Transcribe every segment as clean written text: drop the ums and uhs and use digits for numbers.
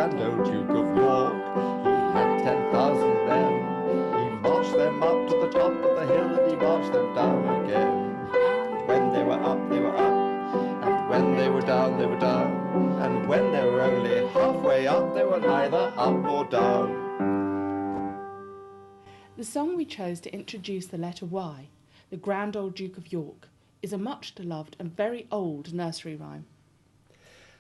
grand old Duke of York. He had 10,000 men. He marched them up to the top of the hill, and he marched them down again. And when they were up, they were up, and when they were down, they were down, and when they were only halfway up, they were neither up nor down. The song we chose to introduce the letter Y, the Grand Old Duke of York, is a much-beloved and very old nursery rhyme.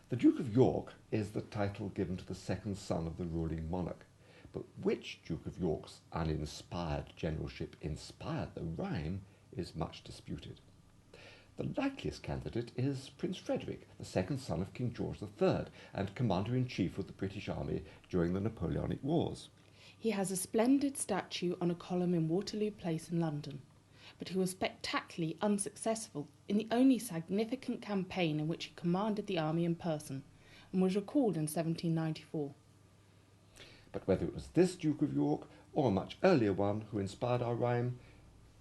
The Duke of York is the title given to the second son of the ruling monarch, but which Duke of York's uninspired generalship inspired the rhyme is much disputed. The likeliest candidate is Prince Frederick, the second son of King George III and Commander-in-Chief of the British Army during the Napoleonic Wars. He has a splendid statue on a column in Waterloo Place in London, but he was spectacularly unsuccessful in the only significant campaign in which he commanded the army in person, and was recalled in 1794. But whether it was this Duke of York or a much earlier one who inspired our rhyme,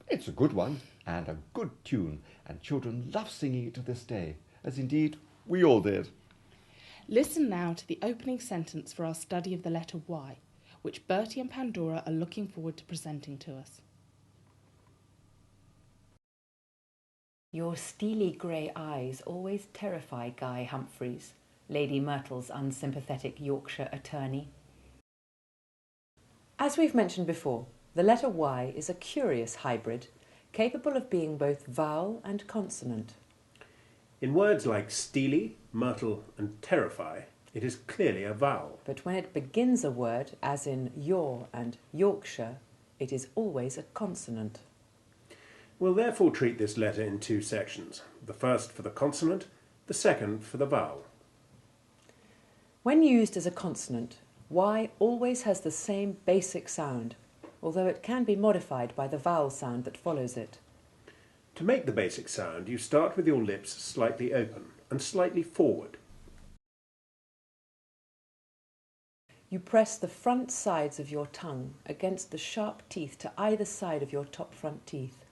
it's a good one and a good tune, and children love singing it to this day, as indeed we all did. Listen now to the opening sentence for our study of the letter Y, which Bertie and Pandora are looking forward to presenting to us. Your steely grey eyes always terrify Guy Humphreys, Lady Myrtle's unsympathetic Yorkshire attorney. As we've mentioned before, the letter Y is a curious hybrid, capable of being both vowel and consonant. In words like steely, myrtle and terrify, it is clearly a vowel. But when it begins a word, as in your and Yorkshire, it is always a consonant. We'll therefore treat this letter in two sections, the first for the consonant, the second for the vowel. When used as a consonant, Y always has the same basic sound, although it can be modified by the vowel sound that follows it. To make the basic sound, you start with your lips slightly open and slightly forward. You press the front sides of your tongue against the sharp teeth to either side of your top front teeth,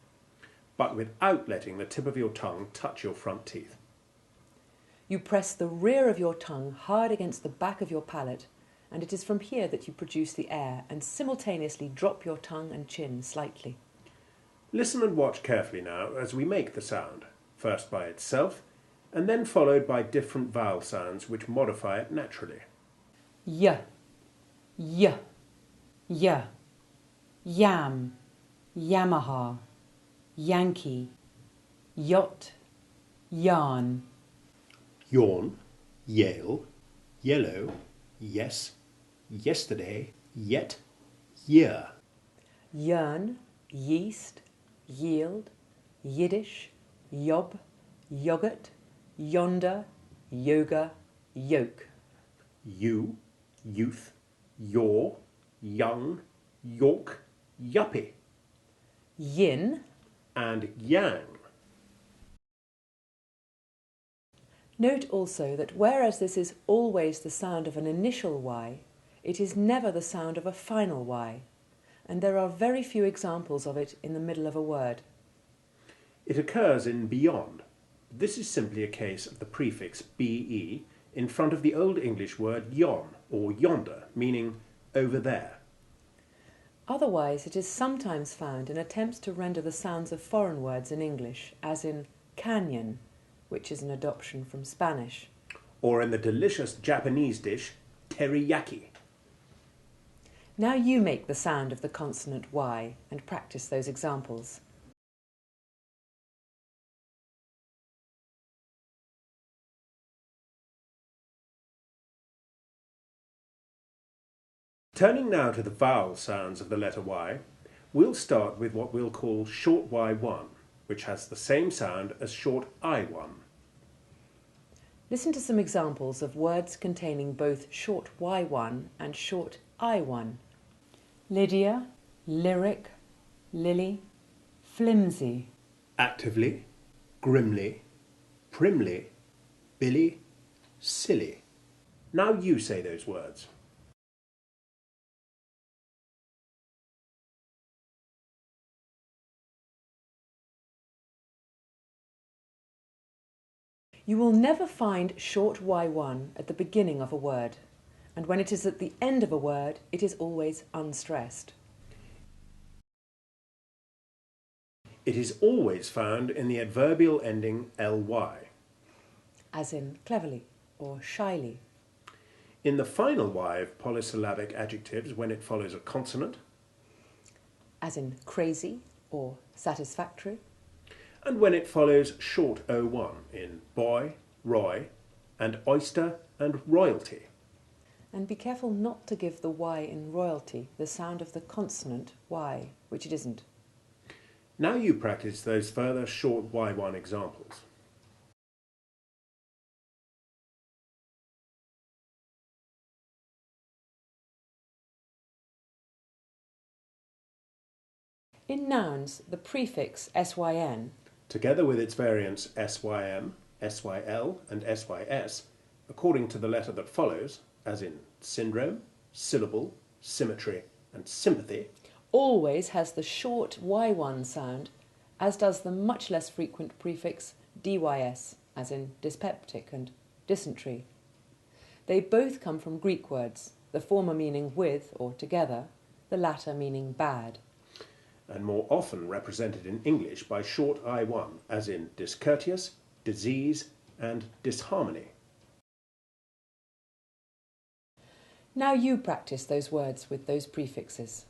but without letting the tip of your tongue touch your front teeth. You press the rear of your tongue hard against the back of your palate, and it is from here that you produce the air and simultaneously drop your tongue and chin slightly. Listen and watch carefully now as we make the sound, first by itself, and then followed by different vowel sounds which modify it naturally. Y, y, y, yam, Yamaha, Yankee, yacht, yarn. Yawn, Yale, yellow, yes, yesterday, yet, year. Yearn, yeast, yield, Yiddish, yob, yogurt, yonder, yoga, yoke. You, youth, your, young, York, yuppie. Yin, And yang. Note also that whereas this is always the sound of an initial Y, it is never the sound of a final Y, and there are very few examples of it in the middle of a word. It occurs in beyond. This is simply a case of the prefix be in front of the Old English word yon or yonder, meaning over there. Otherwise, it is sometimes found in attempts to render the sounds of foreign words in English, as in canyon, which is an adoption from Spanish. Or in the delicious Japanese dish, teriyaki. Now you make the sound of the consonant Y and practice those examples. Turning now to the vowel sounds of the letter Y, we'll start with what we'll call short Y1, which has the same sound as short I1. Listen to some examples of words containing both short Y1 and short I1. Lydia, lyric, lily, flimsy. Actively, grimly, primly, billy, silly. Now you say those words. You will never find short Y1 at the beginning of a word, and when it is at the end of a word, it is always unstressed. It is always found in the adverbial ending ly. As in cleverly or shyly. In the final y of polysyllabic adjectives when it follows a consonant. As in crazy or satisfactory. And when it follows short O1 in boy, roy, and oyster and royalty. And be careful not to give the Y in royalty the sound of the consonant Y, which it isn't. Now you practice those further short Y1 examples. In nouns, the prefix syn, Together with its variants sym, syl, and sys, according to the letter that follows, as in syndrome, syllable, symmetry, and sympathy, always has the short Y1 sound, as does the much less frequent prefix dys, as in dyspeptic and dysentery. They both come from Greek words, the former meaning with or together, the latter meaning bad. and more often represented in English by short I1, as in discourteous, disease, and disharmony. Now you practice those words with those prefixes.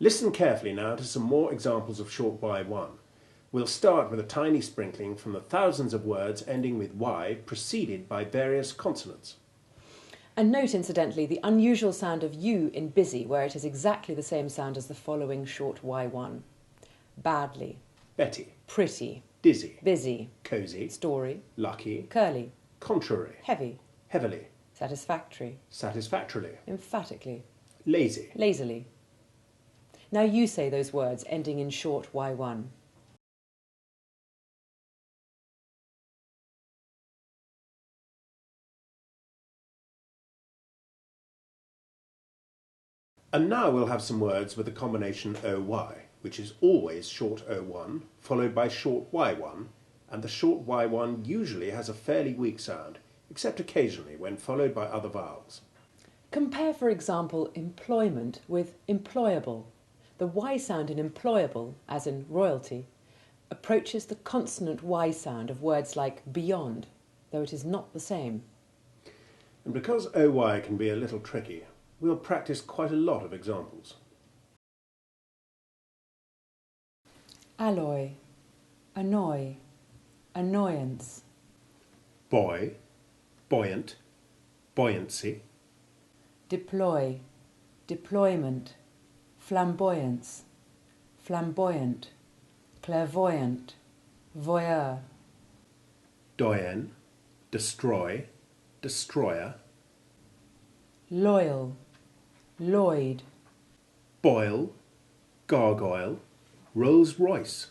Listen carefully now to some more examples of short Y1. We'll start with a tiny sprinkling from the thousands of words ending with Y preceded by various consonants. And note, incidentally, the unusual sound of U in busy, where it is exactly the same sound as the following short Y1. Badly, Betty, pretty, dizzy, busy, cosy, story, lucky, curly, contrary, heavy, heavily, satisfactory, satisfactorily, emphatically, lazy. lazily. Now you say those words ending in short Y1. And now we'll have some words with the combination OY, which is always short O1, followed by short Y1, and the short Y1 usually has a fairly weak sound, except occasionally when followed by other vowels. Compare, for example, employment with employable. The Y sound in employable, as in royalty, approaches the consonant Y sound of words like beyond, though it is not the same. And because OY can be a little tricky, we'll practice quite a lot of examples. Alloy, annoy, annoyance. Boy, buoyant, buoyancy, Deploy, deployment, flamboyance, flamboyant, clairvoyant, voyeur. doyen, destroy, destroyer, Loyal, Lloyd, boil, gargoyle, Rolls Royce,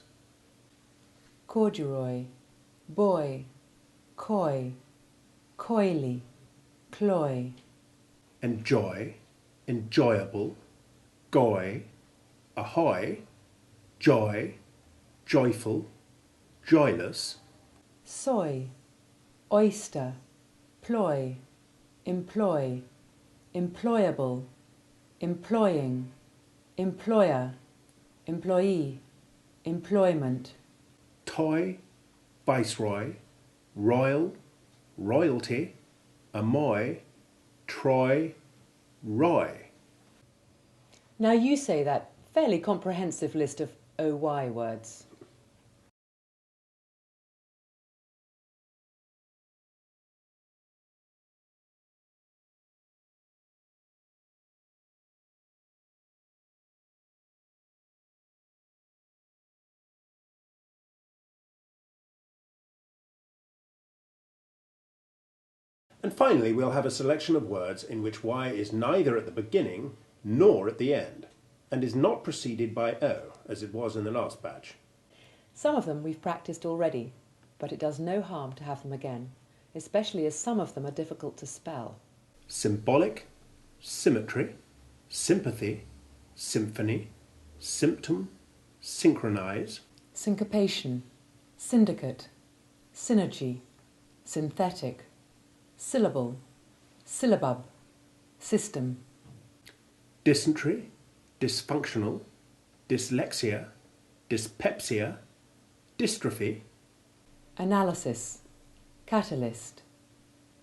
corduroy, boy, coy, coyly, cloy. enjoy, enjoyable, goy, ahoy, joy, joyful, joyless, Soy, oyster, ploy, employ, employable, employing, employer, employee, employment. toy, viceroy, royal, royalty, amoy, Troy, Roy. Now you say that fairly comprehensive list of OY words. And finally, we'll have a selection of words in which Y is neither at the beginning nor at the end, and is not preceded by O, as it was in the last batch. Some of them we've practiced already, but it does no harm to have them again, especially as some of them are difficult to spell. Symbolic, symmetry, sympathy, symphony, symptom, synchronize, syncopation, syndicate, synergy, synthetic, syllable, syllabub, system, dysentery, dysfunctional, dyslexia, dyspepsia, dystrophy, analysis, catalyst,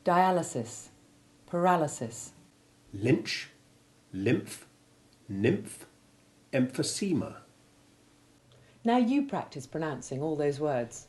dialysis, paralysis, lynch, lymph, nymph, emphysema. Now you practice pronouncing all those words.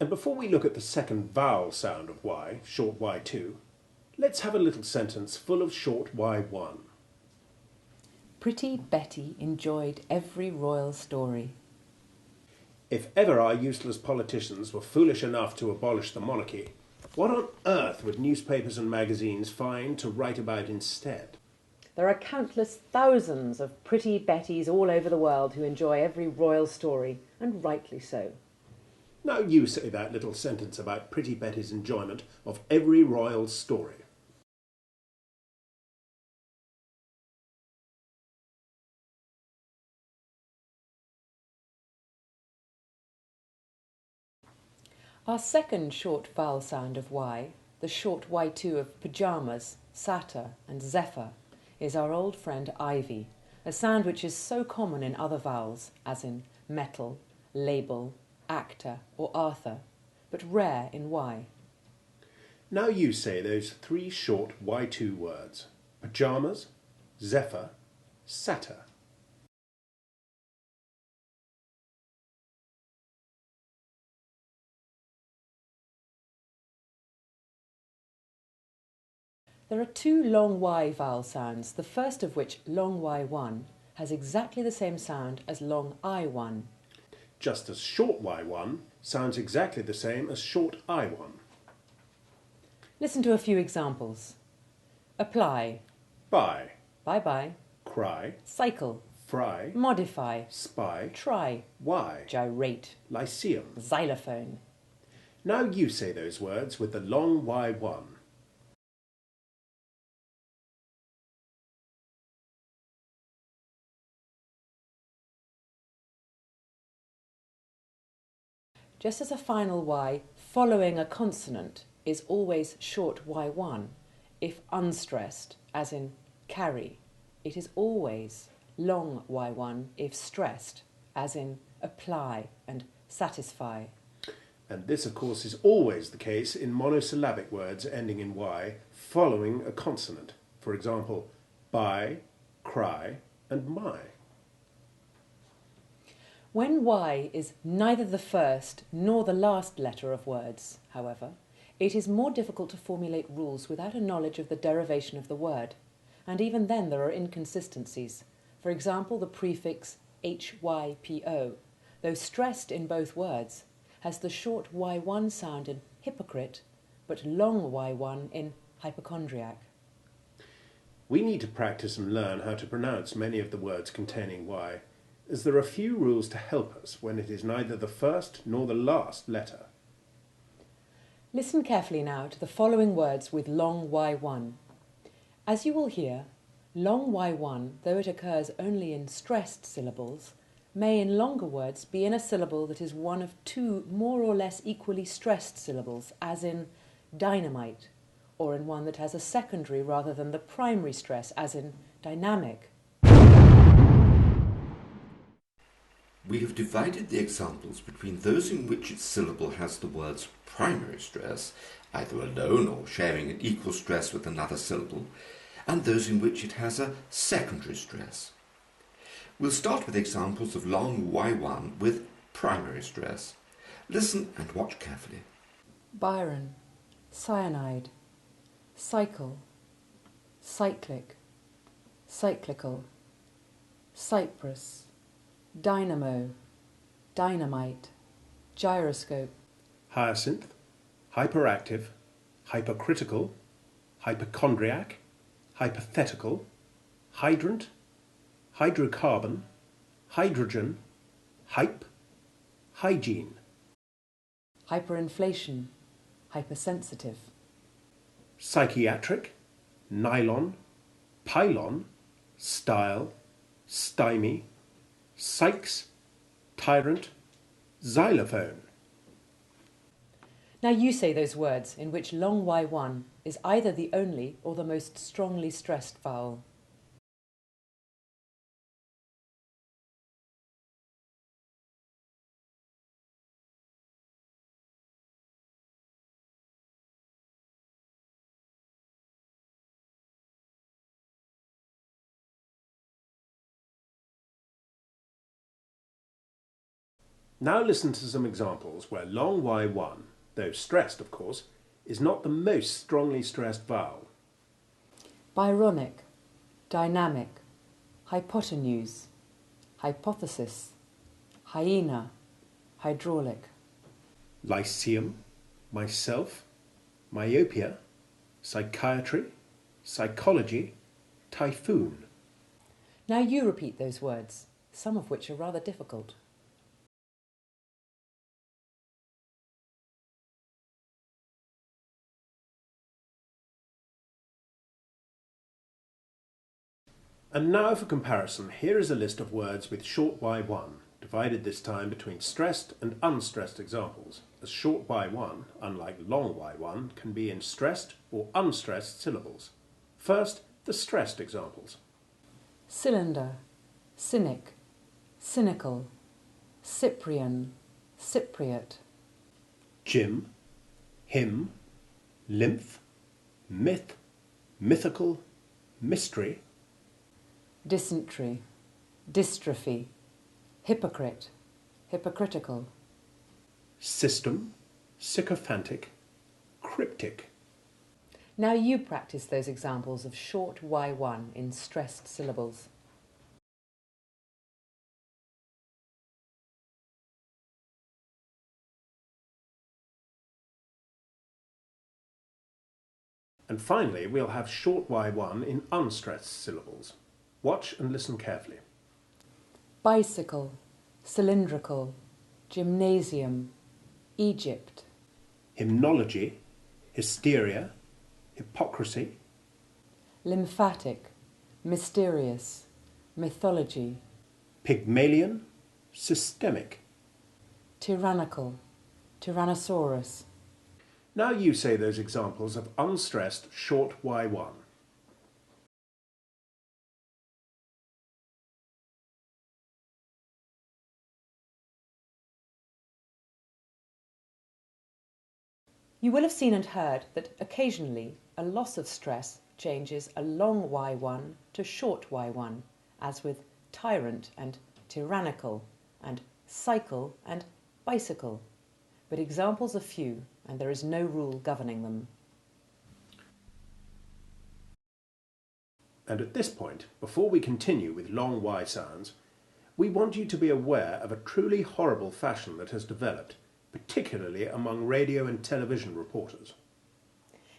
And before we look at the second vowel sound of Y, short Y2, let's have a little sentence full of short Y1. Pretty Betty enjoyed every royal story. If ever our useless politicians were foolish enough to abolish the monarchy, what on earth would newspapers and magazines find to write about instead? There are countless thousands of Pretty Bettys all over the world who enjoy every royal story, and rightly so. Now you say that little sentence about Pretty Betty's enjoyment of every royal story. Our second short vowel sound of Y, the short Y2 of pyjamas, satyr and zephyr, is our old friend Ivy, a sound which is so common in other vowels, as in metal, label, actor or Arthur, but rare in Y. Now you say those three short Y2 words: pyjamas, zephyr, satyr. There are two long Y vowel sounds, the first of which, long Y1, has exactly the same sound as long I1. Just as short Y1 sounds exactly the same as short I1. Listen to a few examples. Apply, Buy, bye-bye, cry, cycle, fry, modify, spy, try, why, gyrate, lyceum. xylophone. Now you say those words with the long Y1. Just as a final Y following a consonant is always short Y1, if unstressed, as in carry, it is always long Y1 if stressed, as in apply and satisfy. And this, of course, is always the case in monosyllabic words ending in Y following a consonant. For example, buy, cry, and my. When Y is neither the first nor the last letter of words, however, it is more difficult to formulate rules without a knowledge of the derivation of the word, and even then there are inconsistencies. For example, the prefix hypo, though stressed in both words, has the short Y1 sound in hypocrite, but long Y1 in hypochondriac. We need to practice and learn how to pronounce many of the words containing Y, as there are few rules to help us when it is neither the first nor the last letter. Listen carefully now to the following words with long Y1. As you will hear, long Y1, though it occurs only in stressed syllables, may in longer words be in a syllable that is one of two more or less equally stressed syllables, as in dynamite, or in one that has a secondary rather than the primary stress, as in dynamic. We have divided the examples between those in which its syllable has the word's primary stress, either alone or sharing an equal stress with another syllable, and those in which it has a secondary stress. We'll start with examples of long Y1 with primary stress. Listen and watch carefully. Byron, cyanide, cycle, cyclic, cyclical, cypress, dynamo, dynamite, gyroscope, Hyacinth, hyperactive, hypercritical, hypochondriac, hypothetical, hydrant, hydrocarbon, hydrogen, hype, hygiene. Hyperinflation, hypersensitive. Psychiatric, nylon, pylon, style, stymie, Sykes, tyrant, xylophone. Now you say those words in which long Y1 is either the only or the most strongly stressed vowel. Now listen to some examples where long Y1, though stressed of course, is not the most strongly stressed vowel. Byronic, dynamic, hypotenuse, hypothesis, hyena, hydraulic. Lyceum, myself, myopia, psychiatry, psychology, typhoon. Now you repeat those words, some of which are rather difficult. And now for comparison, here is a list of words with short Y1, divided this time between stressed and unstressed examples, as short Y1, unlike long Y1, can be in stressed or unstressed syllables. First, the stressed examples. Cylinder, cynic, cynical, Cyprian, Cypriot. Gym, hymn, lymph, myth, mythical, mystery. Dysentery, dystrophy, hypocrite, hypocritical. System, sycophantic, cryptic. Now you practice those examples of short Y1 in stressed syllables. And finally, we'll have short Y1 in unstressed syllables. Watch and listen carefully. Bicycle, cylindrical, gymnasium, Egypt. Hymnology, hysteria, hypocrisy. Lymphatic, mysterious, mythology. Pygmalion, systemic. Tyrannical, Tyrannosaurus. Now you say those examples of unstressed short Y1. You will have seen and heard that occasionally a loss of stress changes a long Y1 to short Y1, as with tyrant and tyrannical, and cycle and bicycle. But examples are few, and there is no rule governing them. And at this point, before we continue with long Y sounds, we want you to be aware of a truly horrible fashion that has developed, particularly among radio and television reporters.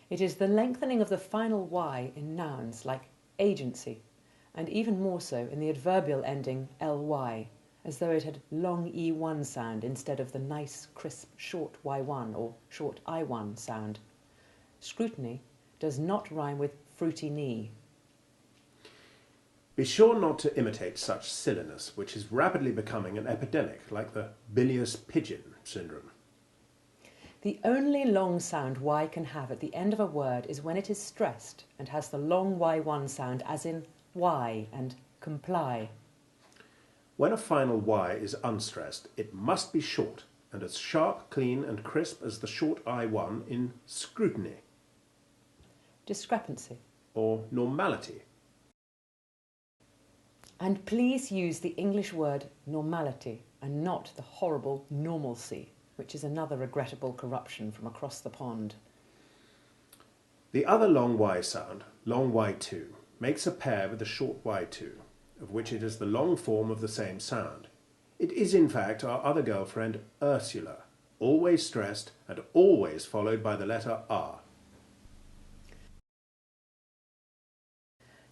It is the lengthening of the final Y in nouns like agency, and even more so in the adverbial ending ly, as though it had long E1 sound instead of the nice, crisp, short Y1 or short I1 sound. Scrutiny does not rhyme with fruity knee. Be sure not to imitate such silliness, which is rapidly becoming an epidemic, like the bilious pigeon syndrome. The only long sound Y can have at the end of a word is when it is stressed and has the long Y1 sound, as in Y and comply. When a final Y is unstressed, it must be short and as sharp, clean and crisp as the short I1 in scrutiny. Discrepancy. Or normality. And please use the English word normality and not the horrible normalcy, which is another regrettable corruption from across the pond. The other long Y sound, long Y2, makes a pair with the short Y2, of which it is the long form of the same sound. It is in fact our other girlfriend, Ursula, always stressed and always followed by the letter R.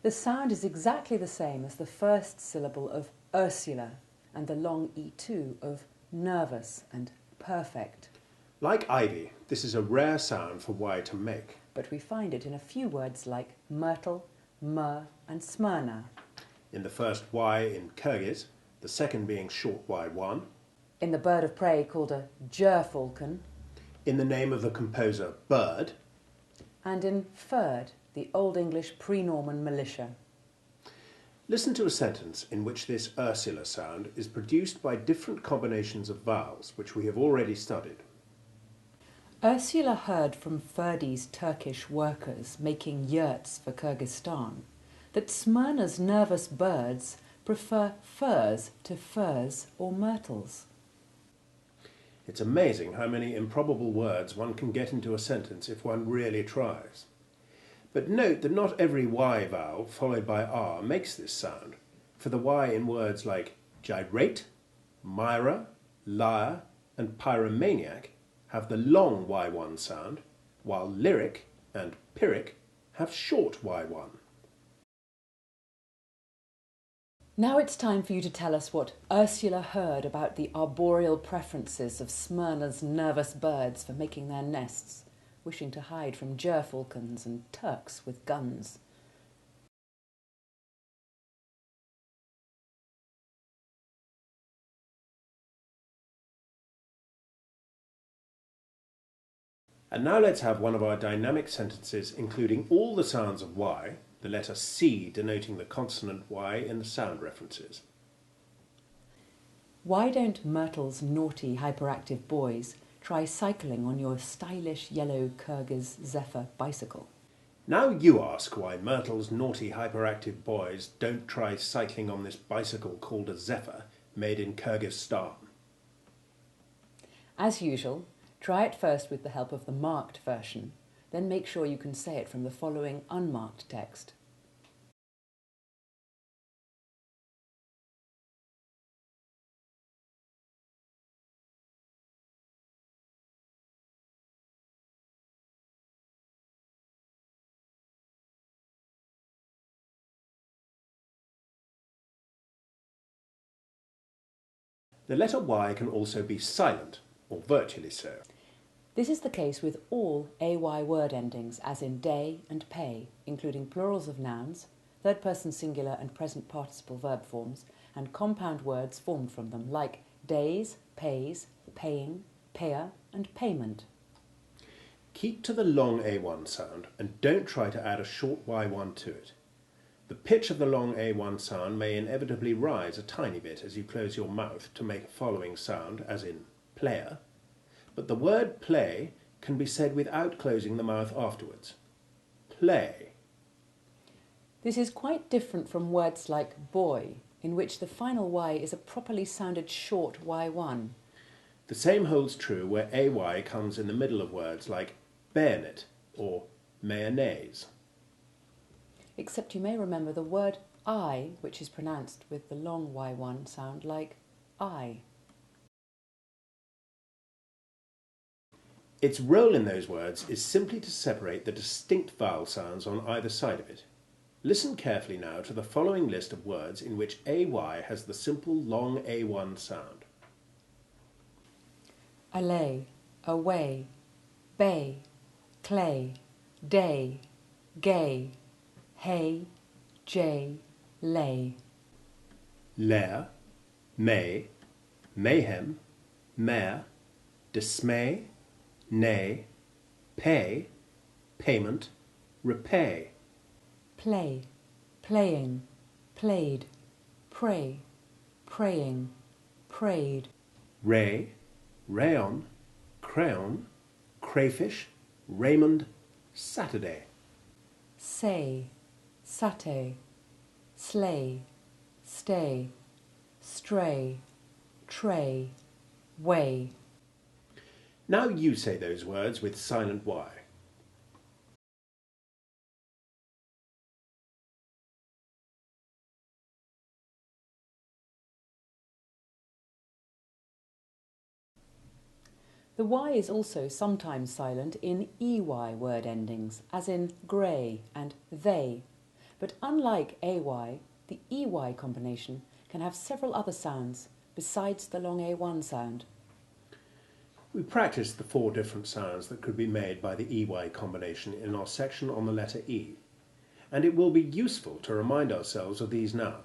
The sound is exactly the same as the first syllable of Ursula and the long E2 of nervous and perfect. Like ivy, this is a rare sound for Y to make. But we find it in a few words like myrtle, myrrh and Smyrna. In the first Y in Kyrgyz, the second being short Y1. In the bird of prey called a gerfalcon. In the name of the composer Bird. And in ferd, the Old English pre-Norman militia. Listen to a sentence in which this Ursula sound is produced by different combinations of vowels, which we have already studied. Ursula heard from Ferdi's Turkish workers making yurts for Kyrgyzstan that Smyrna's nervous birds prefer firs to furs or myrtles. It's amazing how many improbable words one can get into a sentence if one really tries. But note that not every Y vowel followed by R makes this sound, for the Y in words like gyrate, myra, lyre and pyromaniac have the long Y1 sound, while lyric and pyrrhic have short Y1. Now it's time for you to tell us what Ursula heard about the arboreal preferences of Smyrna's nervous birds for making their nests, wishing to hide from gerfalcons and Turks with guns. And now let's have one of our dynamic sentences including all the sounds of Y, the letter C denoting the consonant Y in the sound references. Why don't Myrtle's naughty hyperactive boys try cycling on your stylish yellow Kyrgyz Zephyr bicycle? Now you ask why Myrtle's naughty hyperactive boys don't try cycling on this bicycle called a Zephyr made in Kyrgyzstan. As usual, try it first with the help of the marked version, then make sure you can say it from the following unmarked text. The letter Y can also be silent, or virtually so. This is the case with all AY word endings, as in day and pay, including plurals of nouns, third-person singular and present participle verb forms, and compound words formed from them, like days, pays, paying, payer, and payment. Keep to the long A1 sound and don't try to add a short Y1 to it. The pitch of the long A1 sound may inevitably rise a tiny bit as you close your mouth to make a following sound, as in player, but the word play can be said without closing the mouth afterwards. Play. This is quite different from words like boy, in which the final Y is a properly sounded short Y1. The same holds true where AY comes in the middle of words like bayonet or mayonnaise. Except you may remember the word I, which is pronounced with the long Y1 sound like I. Its role in those words is simply to separate the distinct vowel sounds on either side of it. Listen carefully now to the following list of words in which AY has the simple long A1 sound. Allay, away, bay, clay, day, gay, hay, jay, lay. Lair, may, mayhem, mare, dismay, nay, pay, payment, repay. Play, playing, played, pray, praying, prayed. Ray, rayon, crayon, crayfish, Raymond, Saturday. Say, satay, slay, stay, stray, tray, way. Now you say those words with silent Y. The Y is also sometimes silent in EY word endings, as in grey and they, But unlike AY, the EY combination can have several other sounds besides the long A1 sound. We practiced the 4 different sounds that could be made by the EY combination in our section on the letter E, and it will be useful to remind ourselves of these now.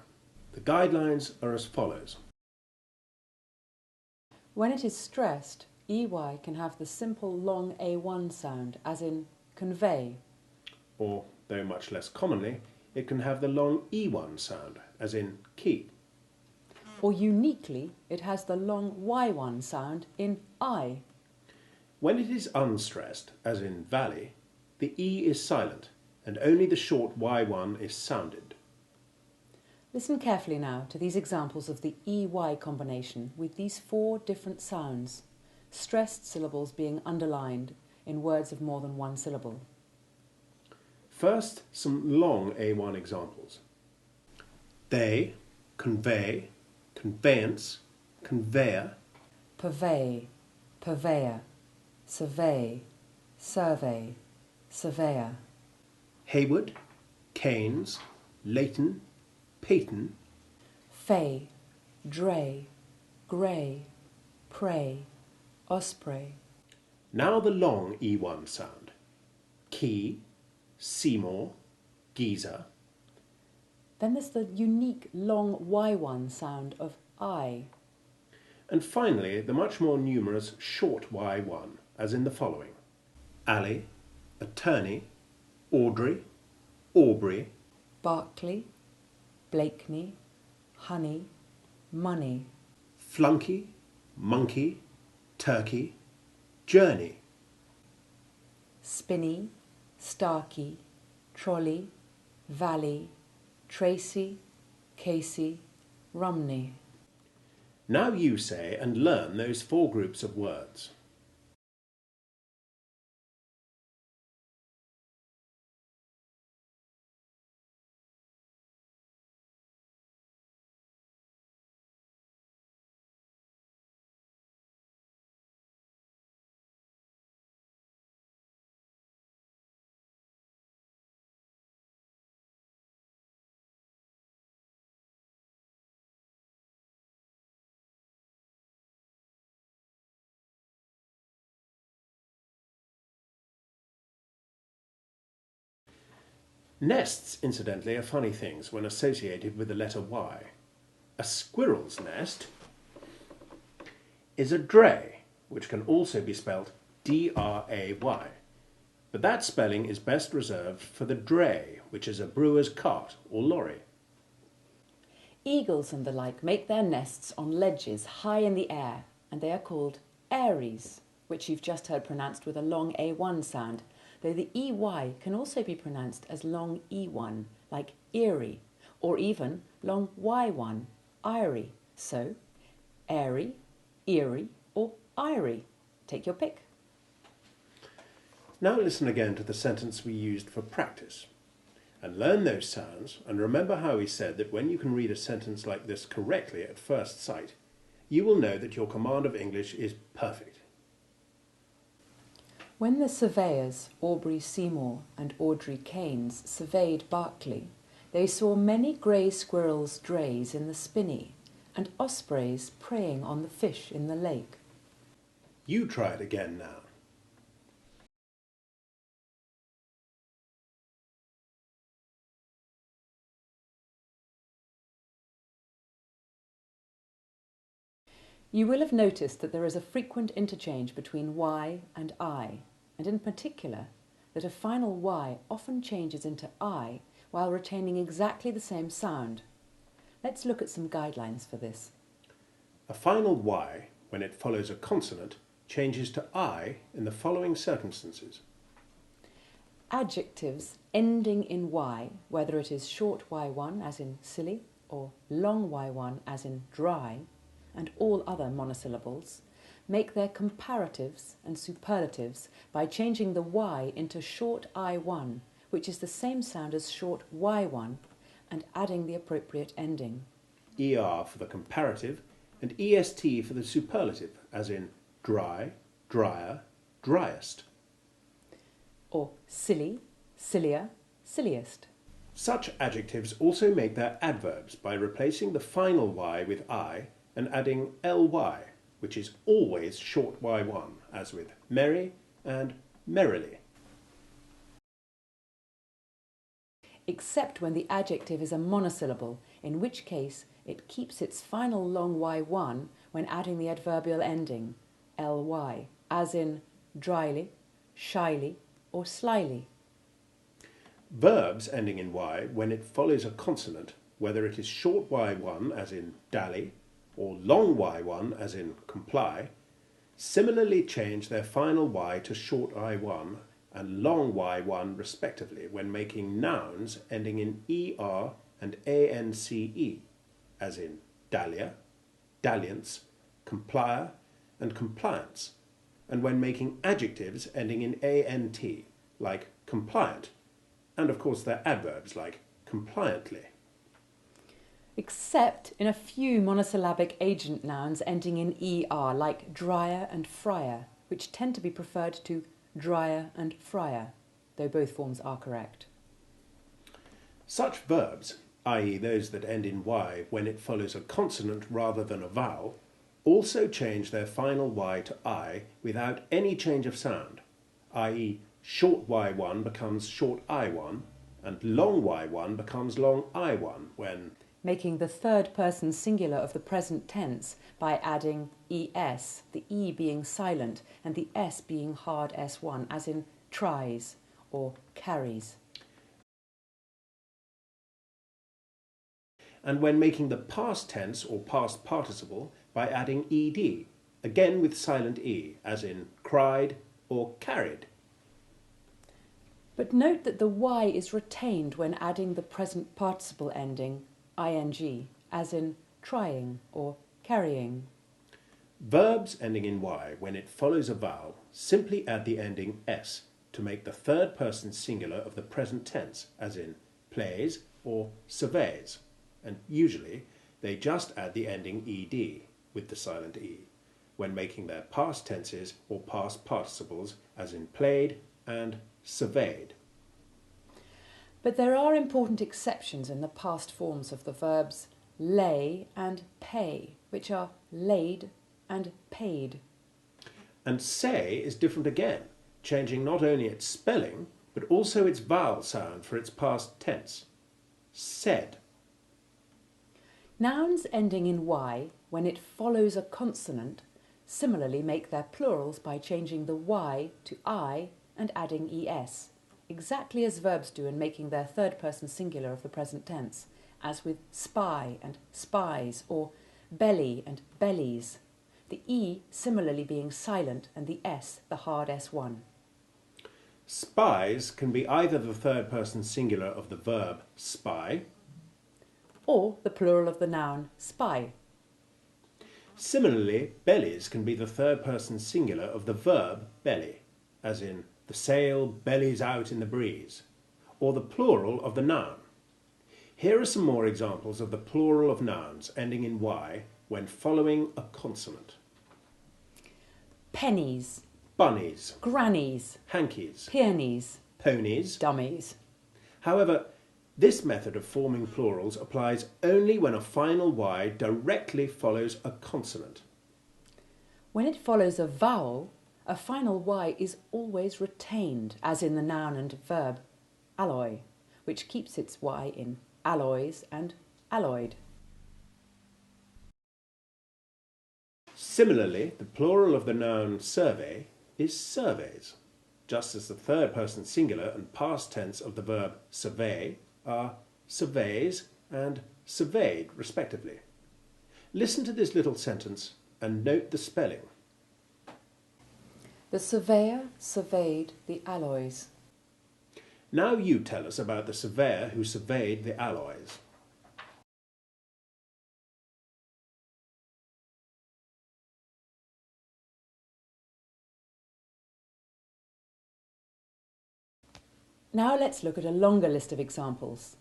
The guidelines are as follows. When it is stressed, EY can have the simple long A1 sound, as in convey. Or, though much less commonly, it can have the long E1 sound, as in key. Or uniquely, it has the long Y1 sound in I. When it is unstressed, as in valley, the E is silent, and only the short Y1 is sounded. Listen carefully now to these examples of the EY combination with these 4 different sounds, stressed syllables being underlined in words of more than 1 syllable. First, some long A1 examples. They, convey, conveyance, conveyor, Purvey, purveyor, survey, survey, surveyor. Hayward, Canes, Leighton, Peyton, Fay, dray, grey, prey, osprey. Now the long E1 sound. Key, Seymour, Geezer. Then there's the unique long Y1 sound of I. And finally, the much more numerous short Y1, as in the following. Alley, attorney, Audrey, Aubrey, Berkeley, Blakeney, honey, money. flunky, monkey, turkey, journey, Spinney, Starkey, Trolley, Valley, Tracy, Casey, Rumney. Now you say and learn those 4 groups of words. Nests, incidentally, are funny things when associated with the letter Y. A squirrel's nest is a dray, which can also be spelt D-R-A-Y. But that spelling is best reserved for the dray, which is a brewer's cart or lorry. Eagles and the like make their nests on ledges high in the air, and they are called eyries, which you've just heard pronounced with a long A1 sound, though the EY can also be pronounced as long E1, like eerie, or even long Y1, eyrie. So, airy, eerie, or eyrie. Take your pick. Now listen again to the sentence we used for practice, and learn those sounds, and remember how we said that when you can read a sentence like this correctly at first sight, you will know that your command of English is perfect. When the surveyors, Aubrey Seymour and Audrey Canes, surveyed Berkeley, they saw many grey squirrels' drays in the spinney, and ospreys preying on the fish in the lake. You try it again now. You will have noticed that there is a frequent interchange between Y and I, and in particular, that a final Y often changes into I while retaining exactly the same sound. Let's look at some guidelines for this. A final Y, when it follows a consonant, changes to I in the following circumstances. Adjectives ending in Y, whether it is short Y1 as in silly or long Y1 as in dry, and all other monosyllables, make their comparatives and superlatives by changing the Y into short I1, which is the same sound as short Y1, and adding the appropriate ending. ER for the comparative and EST for the superlative, as in dry, drier, driest. Or silly, sillier, silliest. Such adjectives also make their adverbs by replacing the final y with I and adding ly, which is always short y1, as with merry and merrily. Except when the adjective is a monosyllable, in which case it keeps its final long y1 when adding the adverbial ending ly, as in dryly, shyly or slyly. Verbs ending in y when it follows a consonant, whether it is short y1 as in dally or long y1 as in comply, similarly change their final y to short i1 and long y1 respectively when making nouns ending in er and ance, as in dahlia, dalliance, complier and compliance, and when making adjectives ending in ant, like compliant, and of course their adverbs like compliantly. Except in a few monosyllabic agent nouns ending in er, like dryer and fryer, which tend to be preferred to dryer and fryer, though both forms are correct. Such verbs, i.e. those that end in y when it follows a consonant rather than a vowel, also change their final y to I without any change of sound, i.e. short y1 becomes short i1 and long y1 becomes long i1 when Making the third person singular of the present tense by adding es, the e being silent and the s being hard s1, as in tries or carries. and when making the past tense or past participle by adding ed, again with silent e, as in cried or carried. But note that the y is retained when adding the present participle ending ing, as in trying or carrying. Verbs ending in y when it follows a vowel simply add the ending s to make the third person singular of the present tense, as in plays or surveys, and usually they just add the ending ed with the silent e when making their past tenses or past participles, as in played and surveyed. But there are important exceptions in the past forms of the verbs lay and pay, which are laid and paid. And say is different again, changing not only its spelling, but also its vowel sound for its past tense. Said. Nouns ending in y, when it follows a consonant, similarly make their plurals by changing the y to I and adding es, exactly as verbs do in making their third person singular of the present tense, as with spy and spies, or belly and bellies, the e similarly being silent and the s the hard s1. Spies can be either the third person singular of the verb spy, or the plural of the noun spy. Similarly, bellies can be the third person singular of the verb belly, as in the sail bellies out in the breeze, or the plural of the noun. Here are some more examples of the plural of nouns ending in y when following a consonant. Pennies, Bunnies, grannies, hankies, peonies, ponies. dummies. However, this method of forming plurals applies only when a final y directly follows a consonant. When it follows a vowel, a final y is always retained, as in the noun and verb alloy, which keeps its y in alloys and alloyed. Similarly, the plural of the noun survey is surveys, just as the third person singular and past tense of the verb survey are surveys and surveyed, respectively. Listen to this little sentence and note the spelling. The surveyor surveyed the alloys. Now you tell us about the surveyor who surveyed the alloys. Now let's look at a longer list of examples.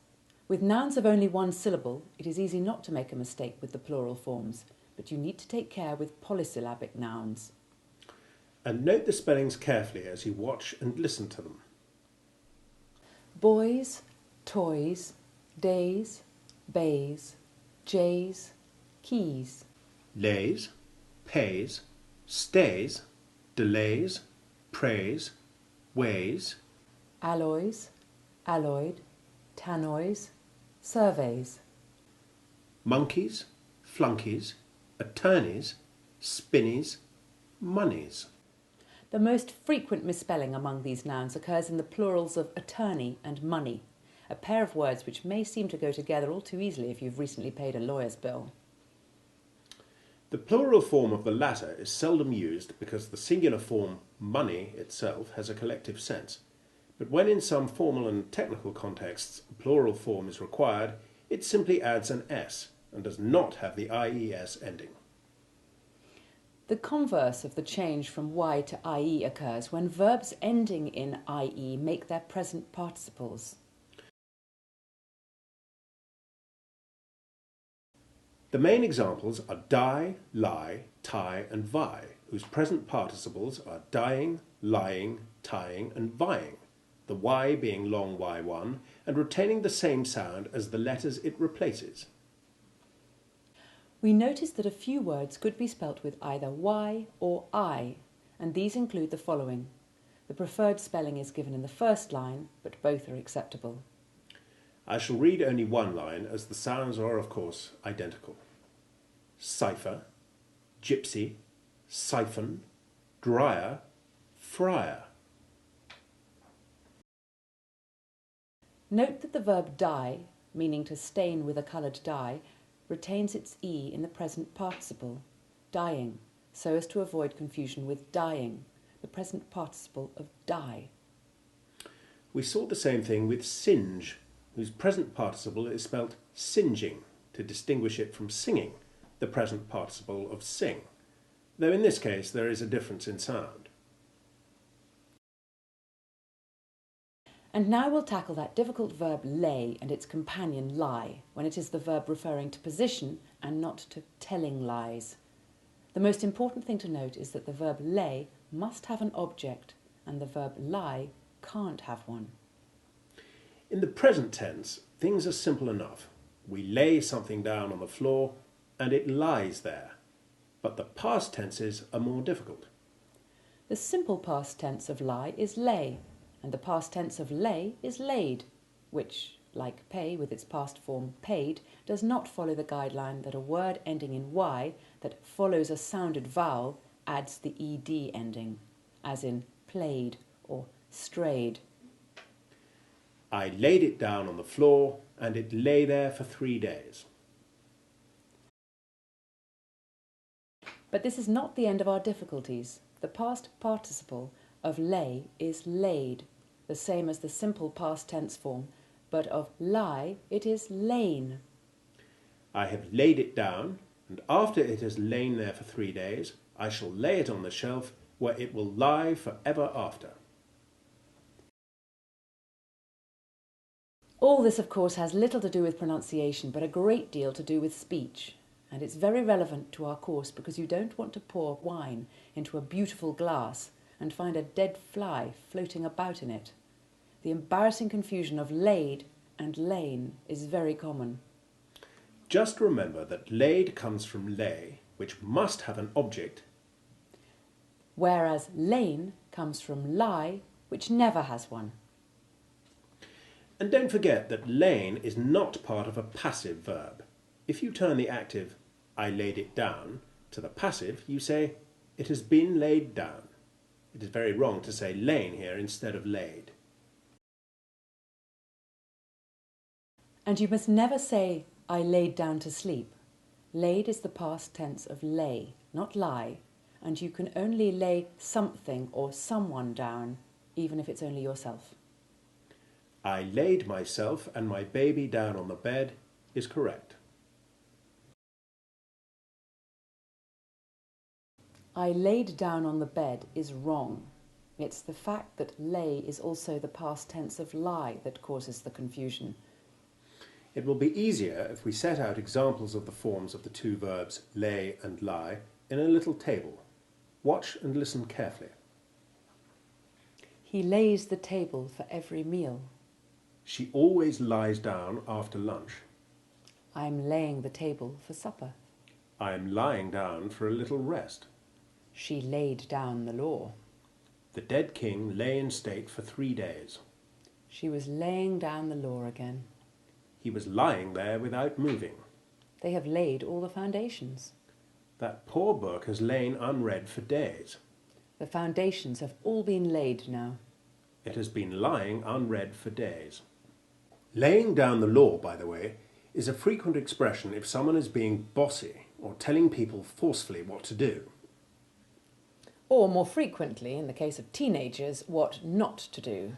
With nouns of only one syllable, it is easy not to make a mistake with the plural forms, but you need to take care with polysyllabic nouns. And note the spellings carefully as you watch and listen to them. Boys, toys, days, bays, jays, keys. Lays, pays, stays, delays, praise, ways, Alloys, alloyed, tannoys, surveys. monkeys, flunkies, attorneys, spinnies, monies. The most frequent misspelling among these nouns occurs in the plurals of attorney and money, a pair of words which may seem to go together all too easily if you've recently paid a lawyer's bill. The plural form of the latter is seldom used because the singular form money itself has a collective sense. But when in some formal and technical contexts a plural form is required, it simply adds an S and does not have the IES ending. The converse of the change from Y to IE occurs when verbs ending in IE make their present participles. The main examples are die, lie, tie and vie, whose present participles are dying, lying, tying and vying, the Y being long Y1 and retaining the same sound as the letters it replaces. We notice that a few words could be spelt with either Y or I, and these include the following. The preferred spelling is given in the first line, but both are acceptable. I shall read only one line as the sounds are of course identical. Cipher, gypsy, siphon, dryer, friar. Note that the verb dye, meaning to stain with a coloured dye, retains its E in the present participle, dyeing, so as to avoid confusion with dyeing, the present participle of dye. We saw the same thing with singe, whose present participle is spelt singeing, to distinguish it from singing, the present participle of sing, though in this case there is a difference in sound. And now we'll tackle that difficult verb lay and its companion lie, when it is the verb referring to position and not to telling lies. The most important thing to note is that the verb lay must have an object and the verb lie can't have one. In the present tense, things are simple enough. We lay something down on the floor and it lies there. But the past tenses are more difficult. The simple past tense of lie is lay, and the past tense of lay is laid, which, like pay with its past form paid, does not follow the guideline that a word ending in Y that follows a sounded vowel adds the ED ending, as in played or strayed. I laid it down on the floor and it lay there for 3 days. But this is not the end of our difficulties. The past participle of lay is laid, the same as the simple past tense form, but of lie it is lain. I have laid it down, and after it has lain there for 3 days, I shall lay it on the shelf where it will lie for ever after. All this, of course, has little to do with pronunciation, but a great deal to do with speech. And it's very relevant to our course because you don't want to pour wine into a beautiful glass and find a dead fly floating about in it. The embarrassing confusion of laid and lain is very common. Just remember that laid comes from lay, which must have an object, whereas lain comes from lie, which never has one. and don't forget that lain is not part of a passive verb. If you turn the active I laid it down to the passive, you say it has been laid down. It is very wrong to say lain here instead of laid. And you must never say, I laid down to sleep. Laid is the past tense of lay, not lie, and you can only lay something or someone down, even if it's only yourself. I laid myself and my baby down on the bed is correct. I laid down on the bed is wrong. It's the fact that lay is also the past tense of lie that causes the confusion. It will be easier if we set out examples of the forms of the two verbs lay and lie in a little table. Watch and listen carefully. He lays the table for every meal. She always lies down after lunch. I am laying the table for supper. I am lying down for a little rest. She laid down the law. The dead king lay in state for 3 days. She was laying down the law again. He was lying there without moving. They have laid all the foundations. That poor book has lain unread for days. The foundations have all been laid now. It has been lying unread for days. Laying down the law, by the way, is a frequent expression if someone is being bossy or telling people forcefully what to do. Or more frequently, in the case of teenagers, what not to do.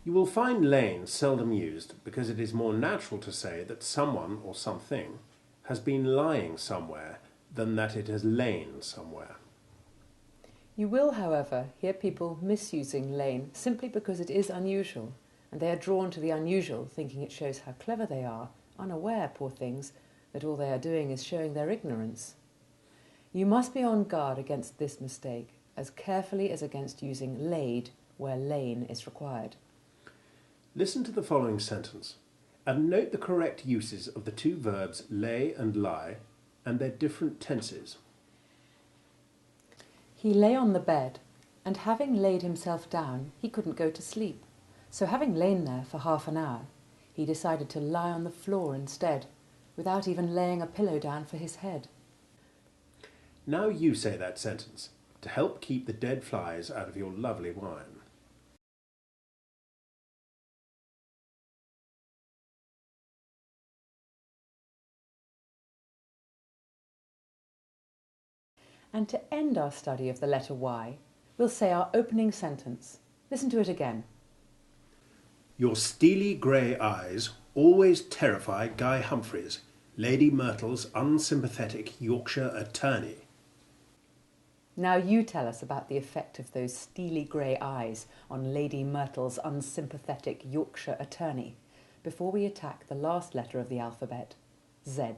You will find laying seldom used because it is more natural to say that someone or something has been lying somewhere than that it has lain somewhere. You will, however, hear people misusing lain simply because it is unusual, and they are drawn to the unusual, thinking it shows how clever they are, unaware, poor things, that all they are doing is showing their ignorance. You must be on guard against this mistake, as carefully as against using laid where lain is required. Listen to the following sentence and note the correct uses of the two verbs lay and lie and their different tenses. He lay on the bed, and having laid himself down, he couldn't go to sleep. So having lain there for half an hour, he decided to lie on the floor instead, without even laying a pillow down for his head. Now you say that sentence to help keep the dead flies out of your lovely wine. And to end our study of the letter Y, we'll say our opening sentence. Listen to it again. Your steely grey eyes always terrify Guy Humphreys, Lady Myrtle's unsympathetic Yorkshire attorney. Now you tell us about the effect of those steely grey eyes on Lady Myrtle's unsympathetic Yorkshire attorney before we attack the last letter of the alphabet, Z.